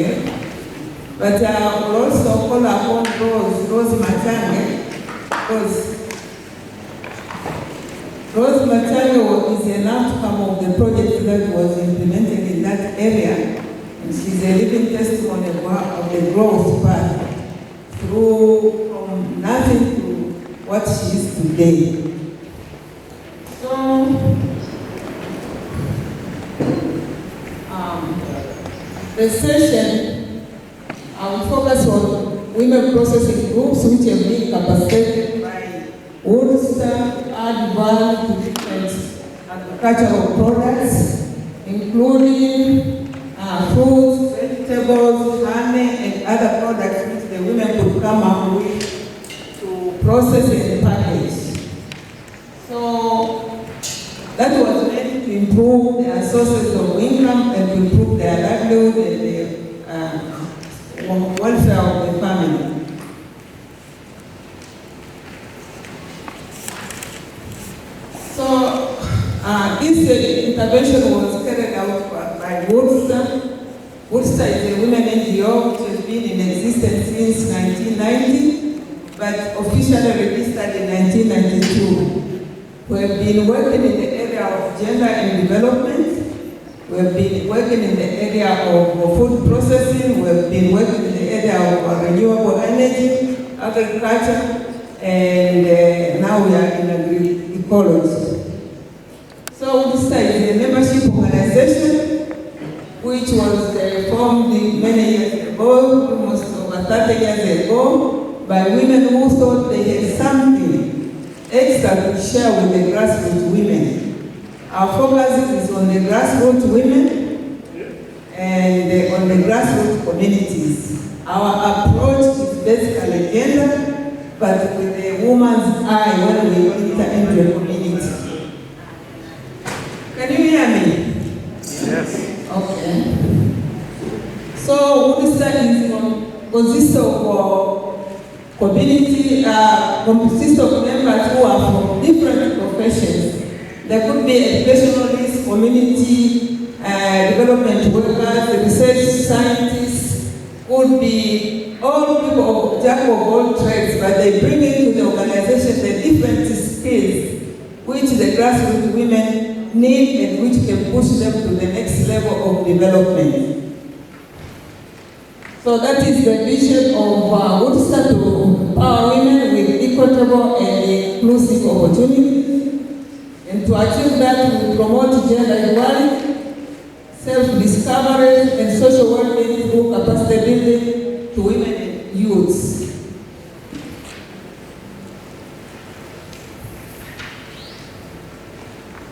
here. But I will also call upon Rose Matange, because Rose Matange is an outcome of the project that was implemented in that area, and she's a living testimony of the growth path through from nothing to what she is today. So, the session, I will focus on women processing groups which have been capacitated by WODSTA, add value to different agricultural products, including fruits, vegetables, honey, and other products which the women could come up with to process and package. So that was meant to improve their sources of income and to improve their livelihood and the welfare of the family. So this intervention was carried out by WODSTA. WODSTA is a women NGO which has been in existence since 1990, but officially registered in 1992. We have been working in the area of gender and development. We have been working in the area of food processing. We have been working in the area of renewable energy, agriculture, and now we are in agroecology. So WODSTA is a membership organization which was formed many years ago, almost over 30 years ago, by women who thought they had something extra to share with the grassroots women. Our focus is on the grassroots women and on the grassroots communities. Our approach is basically gender, but with a woman's eye when we enter into a community. Can you hear me? Yes. Okay. So WODSTA consists of community, consists of members who are from different professions. There could be educationalists, community development workers, research scientists, could be all people of jack of all trades, but they bring into the organization the different skills which the grassroots women need and which can push them to the next level of development. So that is the vision of WODSTA, to empower women with equitable and inclusive opportunities. And to achieve that, we promote gender equality, self-discovery, and social well-being through capacity building to women and youths.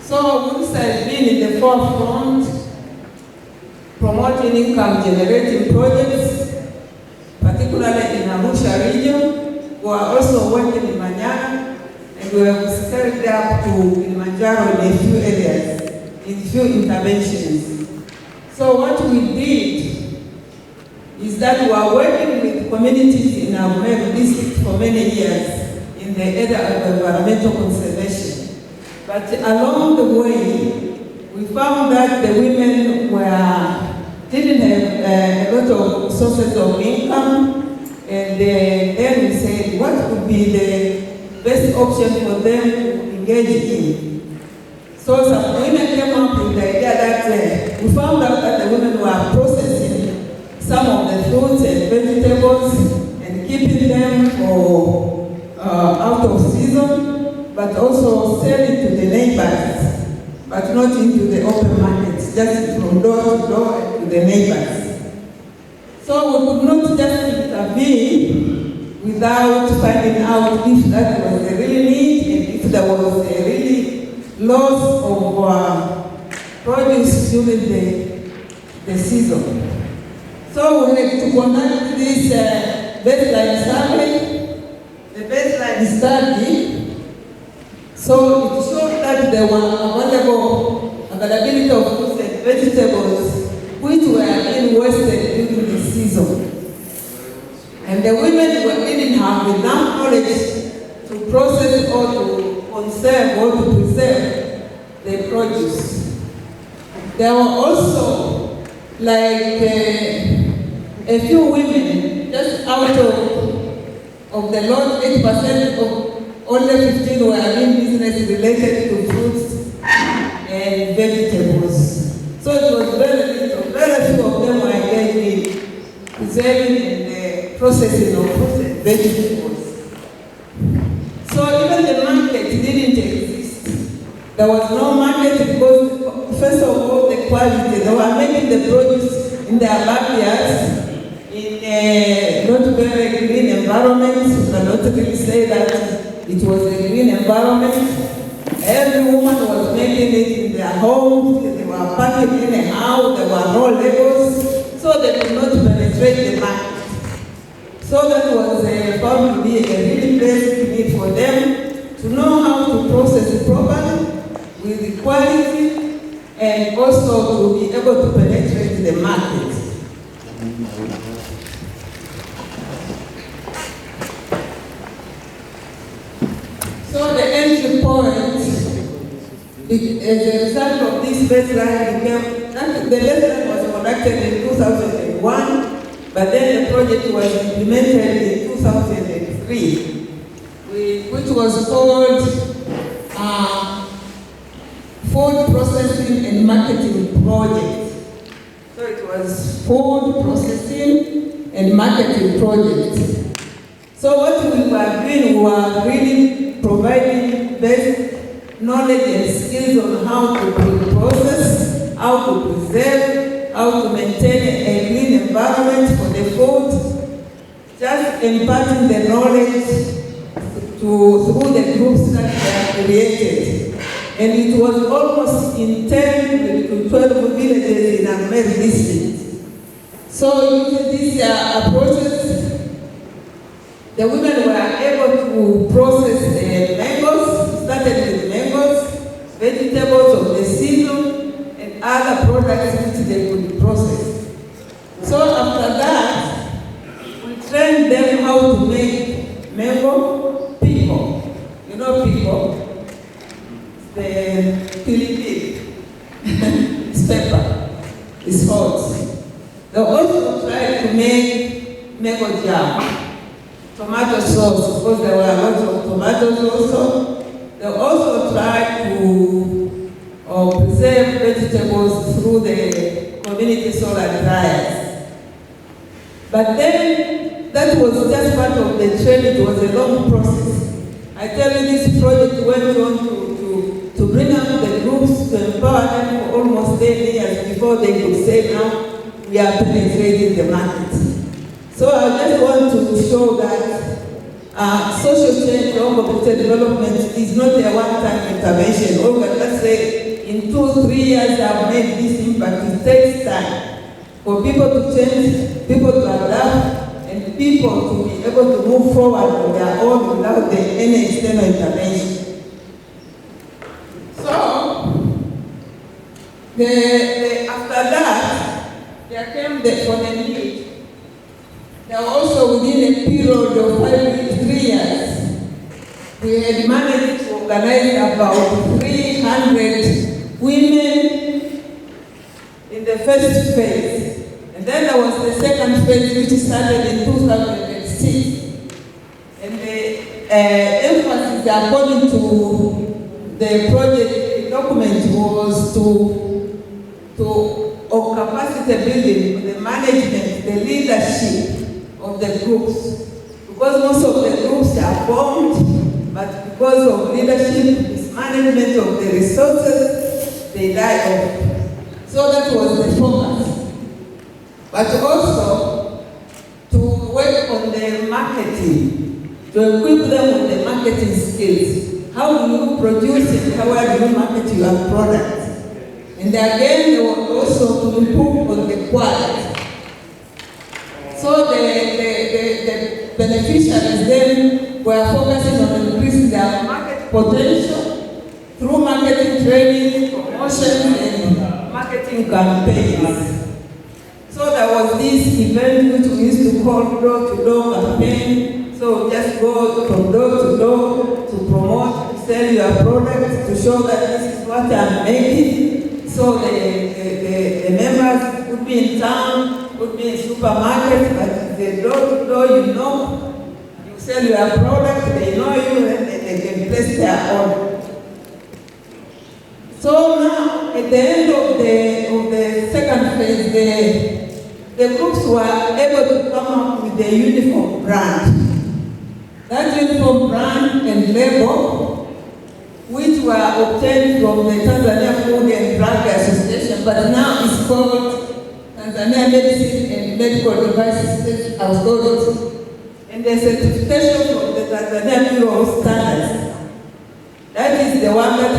So WODSTA has been in the forefront promoting income-generating projects, particularly in Arusha region. We are also working in Manyara, and we have scaled up to Kilimanjaro in a few areas, in few interventions. So what we did is that we are working with communities in our district for many years in the area of environmental conservation. But along the way, we found that the women didn't have a lot of sources of income, and then we said, what would be the best option for them to engage in? So some women came up with the idea that we found out that the women were processing some of the fruits and vegetables and keeping them for out of season, but also selling to the neighbors, but not into the open market, just from door to door to the neighbors. So we could not just intervene without finding out if that was a real need and if there was a really loss of produce during the season. So we had to conduct this baseline survey, the baseline study. So it showed that there were availability of fruits and vegetables which were being wasted during the season. And the women didn't have enough knowledge to process or to conserve or to preserve the produce. There were also a few women, just out of the lot, 8% of only 15 were in business related to fruits and vegetables. So it was very little. Very few of them were engaged in preserving and processing of fruits and vegetables. So even the market didn't exist. There was no market because, first of all, the quality. They were making the produce in their backyards in a not very green environment. You cannot really say that it was a green environment. Every woman was making it in their homes. They were packing in a house. There were no labels, so they could not penetrate the market. So that was found to be a really basic need for them to know how to process it properly with the quality and also to be able to penetrate the market. So the entry point, as a result of this baseline became, the baseline was conducted in 2001, but then the project was implemented in 2003, which was called Food Processing and Marketing Project. So it was Food Processing and Marketing Project. So what we were doing, we were really providing basic knowledge and skills on how to process, how to preserve, how to maintain a clean environment for the food, just imparting the knowledge through the groups that were created. And it was almost in 10 to 12 villages in Amer district. So using these approaches, the women were able to process the mangoes, started with mangoes, vegetables of the season, and other products which they could process. So after that, we trained them how to make mango pickle. You know pickle? The pili. It's pepper. It's hot. They also tried to make mango jam. Tomato sauce, because there were a lot of tomatoes also. They also tried to preserve vegetables through the community solar dryers. But then, that was just part of the training. It was a long process. I tell you, this project went on to bring up the groups, to empower them for almost 10 years before they could say, now we are penetrating the market. So I just want to show that social change or community development is not a one-time intervention. Or let's say in 2-3 years I've made this impact. It takes time for people to change, people to adapt, and people to be able to move forward on their own without any external intervention. So, after that, there came for the need. Now also within a period of 3 years, we had managed to organize about 300 women in the first phase. And then there was the second phase which started in 2006. And the emphasis according to the project document was to capacity building, the management, the leadership of the groups. Because most of the groups are formed, but because of leadership, mismanagement of the resources, they die off. So that was the focus. But also to work on the marketing, to equip them with the marketing skills. How do you produce it? How do you market your product? And again, they were also to improve on the quality. So the beneficiaries then were focusing on increasing their market potential through marketing training, promotion, and marketing campaigns. So there was this event which we used to call door-to-door campaign. So just go from door to door to promote, to sell your product, to show that this is what I'm making. So the members would be in town could be in supermarkets, but the door-to-door, you sell your product, they know you, and they can place their order. So now, at the end of the second phase, the groups were able to come up with a uniform brand. That uniform brand and label, which were obtained from the Tanzania Food and Drug Association, but now it's called Tanzania Medicine and Medical Devices Authority, and the certification from the Tanzania Bureau of Standards. That is the one that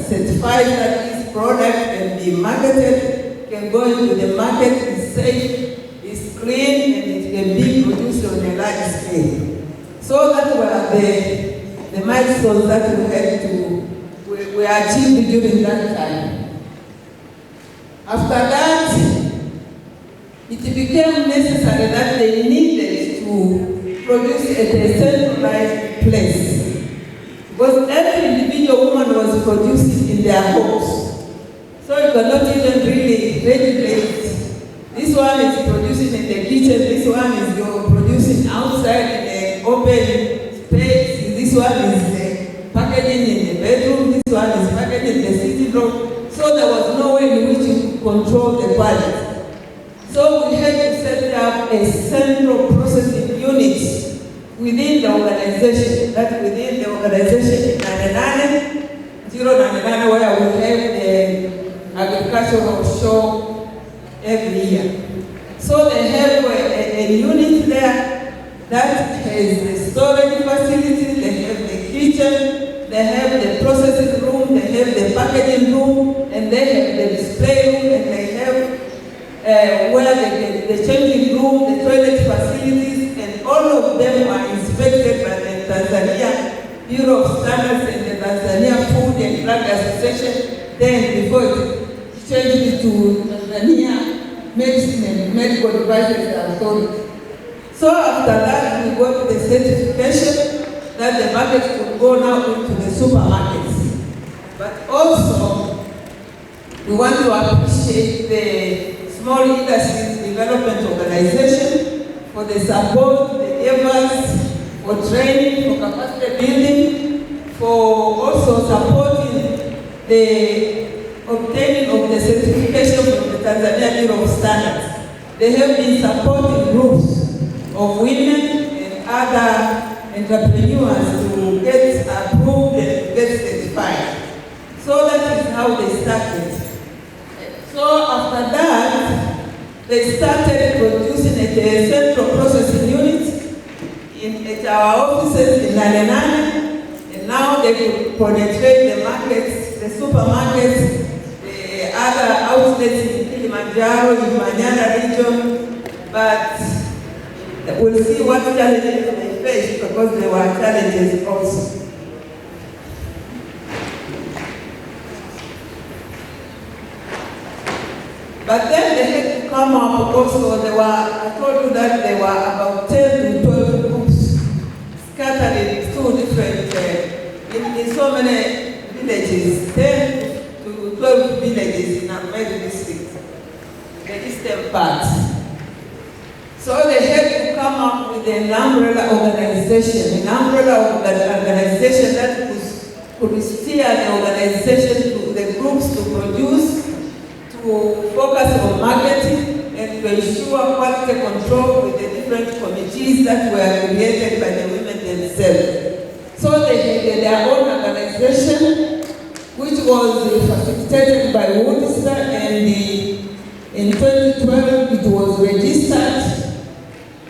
certifies that this product can be marketed, can go into the market, is safe, is clean, and it can be produced on a large scale. So that were the milestones that we achieved during that time. After that, it became necessary that they needed to produce at a centralized place. Because every individual woman was producing in their homes. So you cannot even really regulate. This one is producing in the kitchen, this one is producing outside in the open space, this one is packaging in the bedroom, this one is packaging in the sitting room. So there was no way in which you could control the quality. So we had to set up a central processing unit within the organization, that within the organization in 099, where we have the agricultural show every year. So they have a unit there that has the storage facility, they have the kitchen, they have the processing room, they have the packaging room, and they have the display room, and they have where the changing room, the toilet facilities, and all of them are inspected by the Tanzania Bureau of Standards and the Tanzania Food and Drug Association, then before it changed to Tanzania Medicine and Medical Devices Authority. So after that, we got the certification that the market could go now into the supermarkets. But also, we want to appreciate the Small Industries Development Organization for the support, the efforts, for training, for capacity building, for also supporting the obtaining of the certification from the Tanzania Bureau of Standards. They have been supporting groups of women and other entrepreneurs to get approved and get certified. So that is how they started. So after that, they started producing at a central processing unit at our offices in 99, and now they could penetrate the markets, the supermarkets, the other outlets in Kilimanjaro, in Manyara region, but we'll see what challenges they faced, because there were challenges also. But then they had to come up also, I told you that there were about 10 to 12 groups scattered in two different, in so many villages, 10 to 12 villages in Ahmed district, the eastern part. So they had to come up with an umbrella organization that could steer the organization to the groups to produce, to focus on marketing, and to ensure quality control with the different committees that were created by the women themselves. So they had their own organization, which was facilitated by WODSTA, and in 2012 it was registered,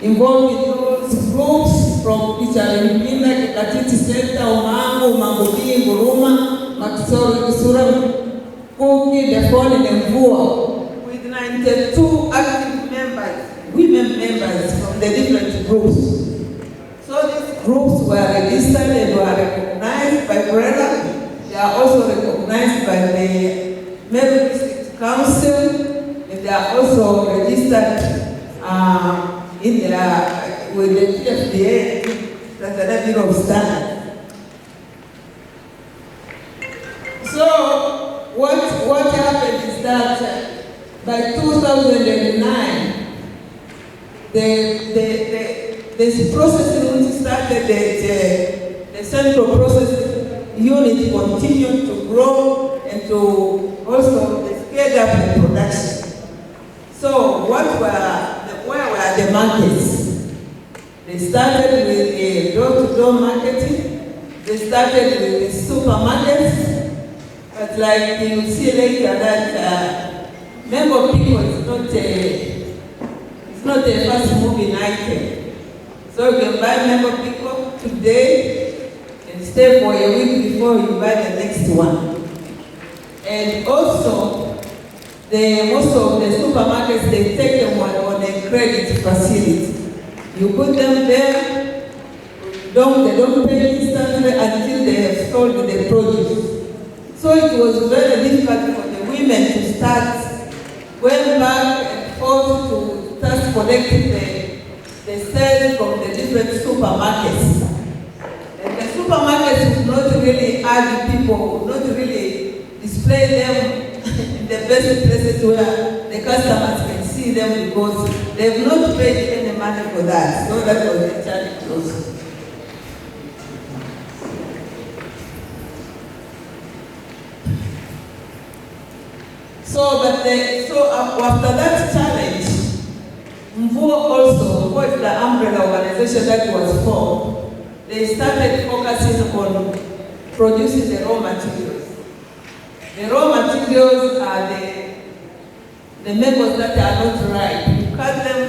involving those groups from Picharimina, Kikatiti Center, Umango, Mangobi, Guruma, Makisoro, Kisura, Kuki, Defon, and Mvua, with 92 active members, women members from the different groups. So these groups were registered and were recognized by BRELA. They are also recognized by the Meru District Council, and they are also registered with the TFDA, Tanzania Bureau of Standards. So what happened is that by 2009, this processing which started the central process unit continued to grow and to also scale up the production. So where were the markets? They started with a door-to-door marketing. They started with the supermarkets. But like you see later that member people is not a fast-moving item. So you can buy member people today and stay for a week before you buy the next one. And also, most of the supermarkets, they take them on a credit facility. You put them there, they don't pay instantly until they have sold the produce. So it was very difficult for the women to start going back and forth to start collecting the sales from the different supermarkets. And the supermarkets would not really add people, would not really display them in the best places where the customers can see them because they have not paid any money for that. So that was the challenge also. So after that challenge, WODSTA is the umbrella organization that was formed. They started focusing on producing the raw materials. The raw materials are the mangoes that are not ripe. You cut them,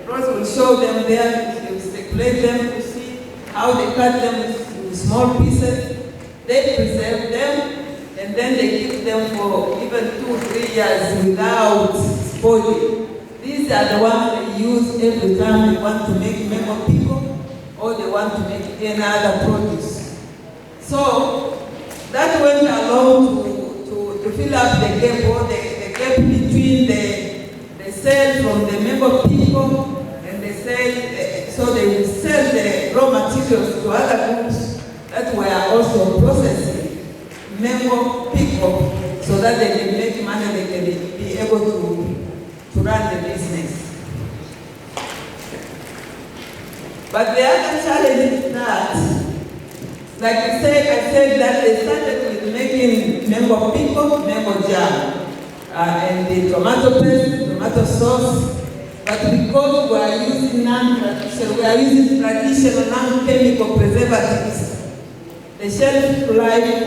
Rose will show them there, you circulate them to see how they cut them into small pieces. They preserve them, and then they keep them for even 2-3 years without spoiling. These are the ones they use every time they want to make mango pickle or they want to make any other produce. So that went along to fill up the gap, or the gap between the sale from the mango pickle and the sale, so they will sell the raw materials to other groups that were also processing mango pickle so that they can make money, they can be able to run the business. But the other challenge is that, like I said that they started with making mango pickle, mango jam, and the tomato paste, tomato sauce. But because we are using non-traditional, we are using traditional non-chemical preservatives, the shelf life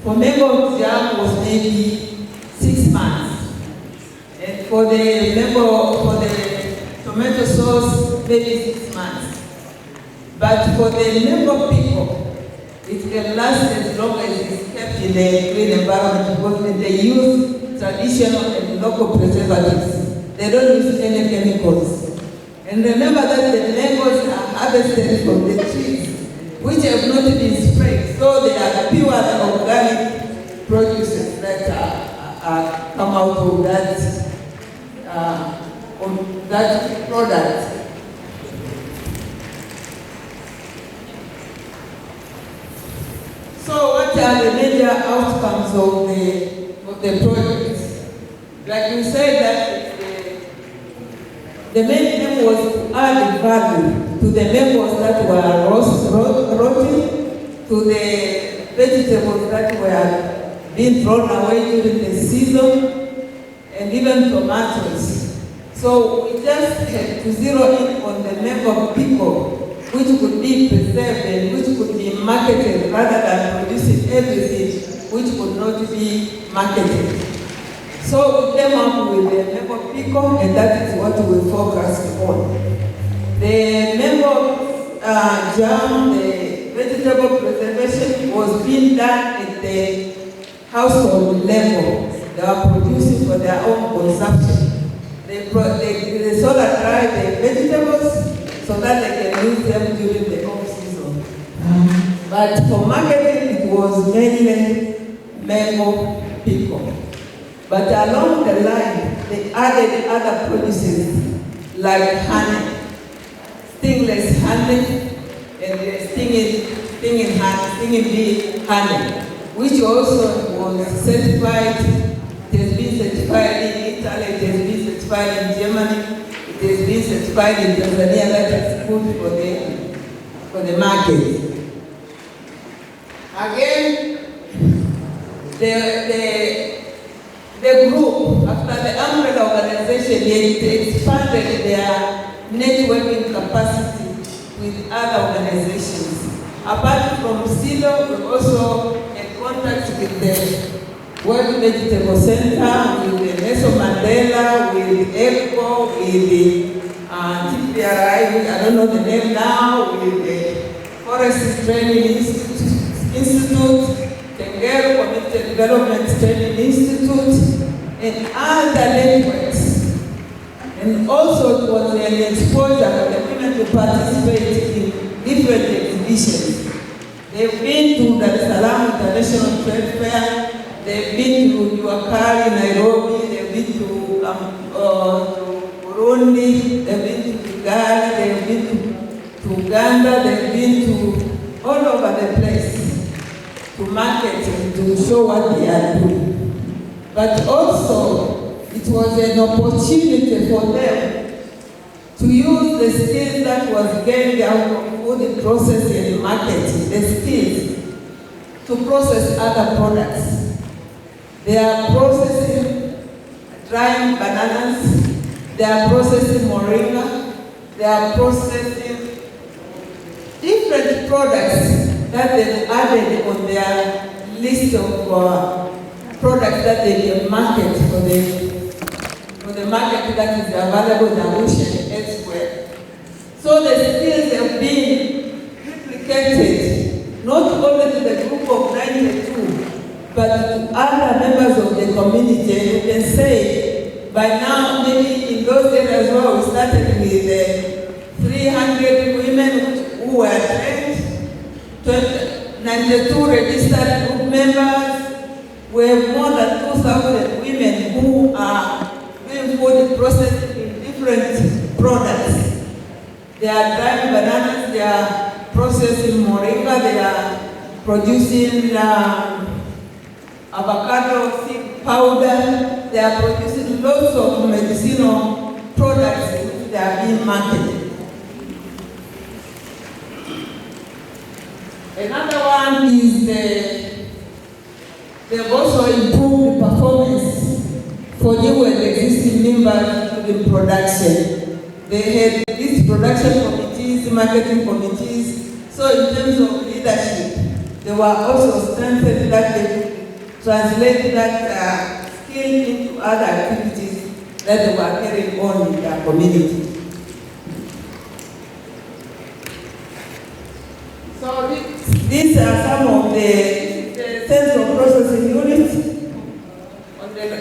for mango jam was maybe 6 months, and for the tomato sauce maybe 6 months. But for the mango pickle, it can last as long as it's kept in the green environment because they use traditional and local preservatives. They don't use any chemicals. And remember that the mangoes are harvested from the trees, which have not been sprayed. So they are pure organic produces that come out of that product. So what are the major outcomes of the project? Like we said that the main aim was to add value to the mangoes that were rotting, to the vegetables that were being thrown away during the season, and even tomatoes. So we just had to zero in on the mango pickle, which could be preserved and which could be marketed rather than producing everything which could not be marketed. So we came up with the mango pickle, and that is what we focused on. The mango jam, the vegetable preservation was being done at the household level. They are producing for their own consumption. They solar dry the vegetables so that they can use them during the off-season. But for marketing, it was mainly mango pickle. But along the line, they added other produces like honey, stingless honey, and stinging bee honey, which also was certified. It has been certified in Italy, it has been certified in Germany, it has been certified in Tanzania that is good for the market. Again, the group, after the umbrella organization, they expanded their networking capacity with other organizations. Apart from SILO, we also had contact with the World Vegetable Center, with the Nelson Mandela, with ECO, with the TPRI, I don't know the name now, with the Forest Training Institute, Tengeru Community Development Training Institute, and other networks. And also it was an exposure for the women to participate in different exhibitions. They've been to Dar es Salaam International Trade Fair, they've been to Yuakari, Nairobi, they've been to Burundi, they've been to Kigali, they've been to Uganda, they've been to all over the place to market and to show what they are doing. But also, it was an opportunity for them to use the skills that was gained out of food processing and marketing, the skills to process other products. They are processing drying bananas, they are processing moringa, they are processing different products that they've added on their list of products that they can market for the market that is available in Arusha and elsewhere. So the skills have been replicated not only to the group of 92, but to other members of the community. You can say by now, maybe in those days as well, we started with 300 women who were trained, 92 registered group members. We have more than 2,000 women who are doing food processing in different products. They are drying bananas, they are processing moringa, they are producing avocado seed powder, they are producing lots of medicinal products which they are being marketed. Another one is they've also improved the performance for new and existing members in production. They had these production committees, marketing committees. So in terms of leadership, they were also strengthened that they could translate that skill into other activities that they were carrying on in their community. So these are some of the central processing units.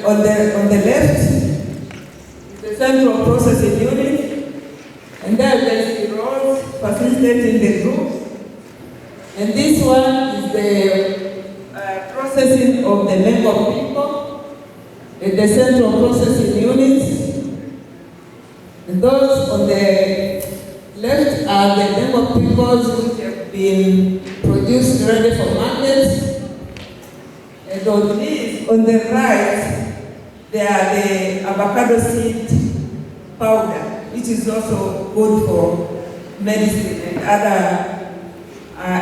On the left, the central processing unit, and there is the roles facilitating the group. And this one is the processing of the member people in the central processing units. And those on the left are the member peoples which have been produced ready for market. And on the right, there are the avocado seed powder, which is also good for medicine and other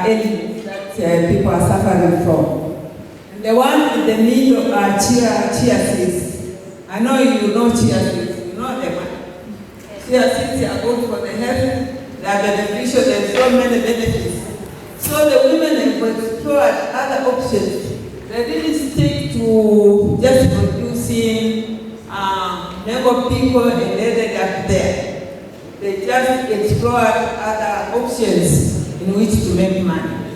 ailments that people are suffering from. And the one in the middle are chia seeds. I know you know chia seeds, you know them. Chia seeds are good for the health, they are beneficial, there are so many benefits. So the women have explored other options. They didn't stick to just producing member people and ended up there. They just explored other options in which to make money.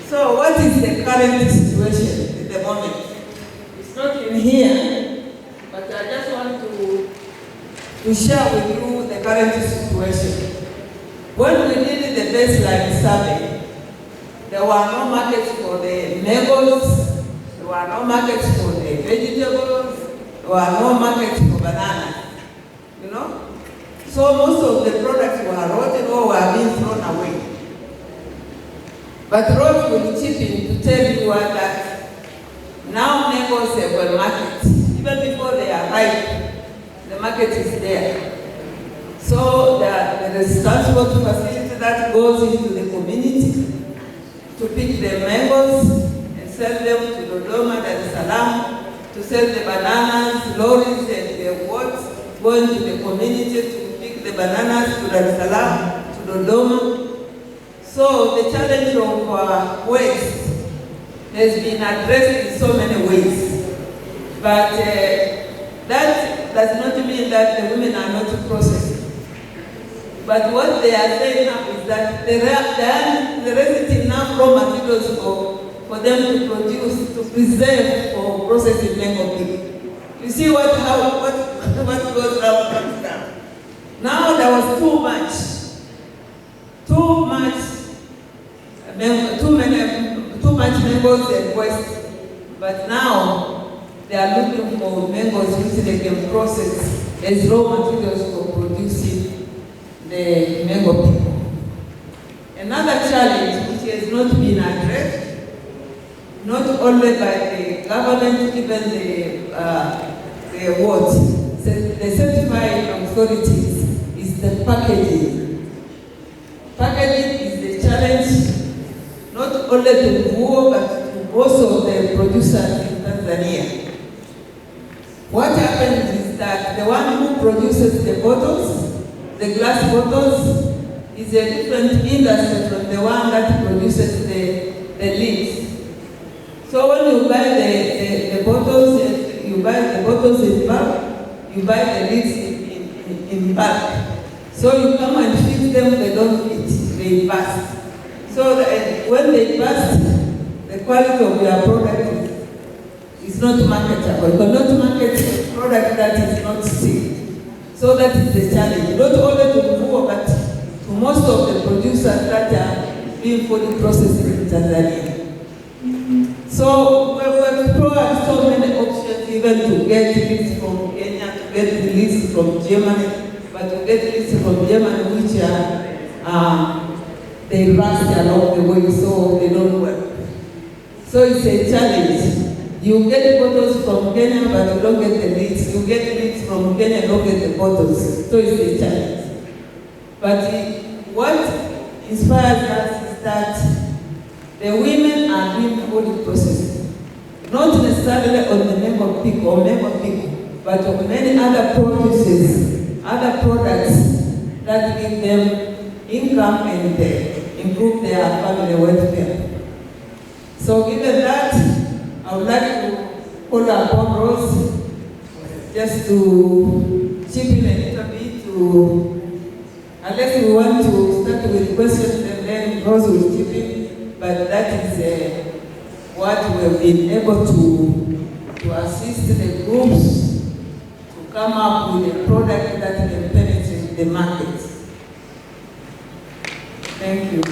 So what is the current situation at the moment? It's not in here, but I just want to share with you the current situation. When we did the baseline survey, there were no markets for the mangoes, there were no markets for the vegetables, there were no markets for bananas, you know? So most of the products were rotten or were being thrown away. But Rose will chip in to tell you that now mangoes have a market. Even before they are ripe, the market is there. So there is transport facility that goes into the community to pick the mangoes and sell them to Dodoma, Dar es Salaam, to sell the bananas, lorries and the what go into the community to pick the bananas to Dar es Salaam, to Dodoma. So the challenge of waste has been addressed in so many ways. But that does not mean that the women are not processing. But what they are saying now is that there isn't enough raw materials for them to produce, to preserve for processing mango peel. You see what goes up comes down. Now there was too much mangoes and waste. But now they are looking for mangoes which they can process as raw materials for producing the mango peel. Another challenge which has not been addressed, not only by the government, even the certifying authorities, is the packaging. Packaging is the challenge, not only to Vuo, but to also the producers in Tanzania. What happens is that the one who produces the bottles, the glass bottles, is a different industry from the one that produces the lids. So when you buy the bottles, you buy the bottles in bulk, you buy the lids in bulk. So you come and fix them, they don't fit, they burst. So when they burst, the quality of your product is not marketable. You cannot market a product that is not safe. So that is the challenge, not only to Vuo, but to most of the producers that are being fully processed in Tanzania. So we've explored so many options, even to get leads from Kenya, to get leads from Germany, but to get leads from Germany which they rust along the way, so they don't work. So it's a challenge. You get bottles from Kenya, but you don't get the leads. You get leads from Kenya, you don't get the bottles. So it's a challenge. But what inspires us is that the women are doing food processing, not necessarily on the mango pick or mango pick, but on many other produces, other products that give them income and improve their family welfare. So given that, I would like to call upon Rose just to chip in a little bit unless we want to start with questions and then Rose will chip in. But that is what we have been able to assist the groups to come up with a product that can penetrate the market. Thank you.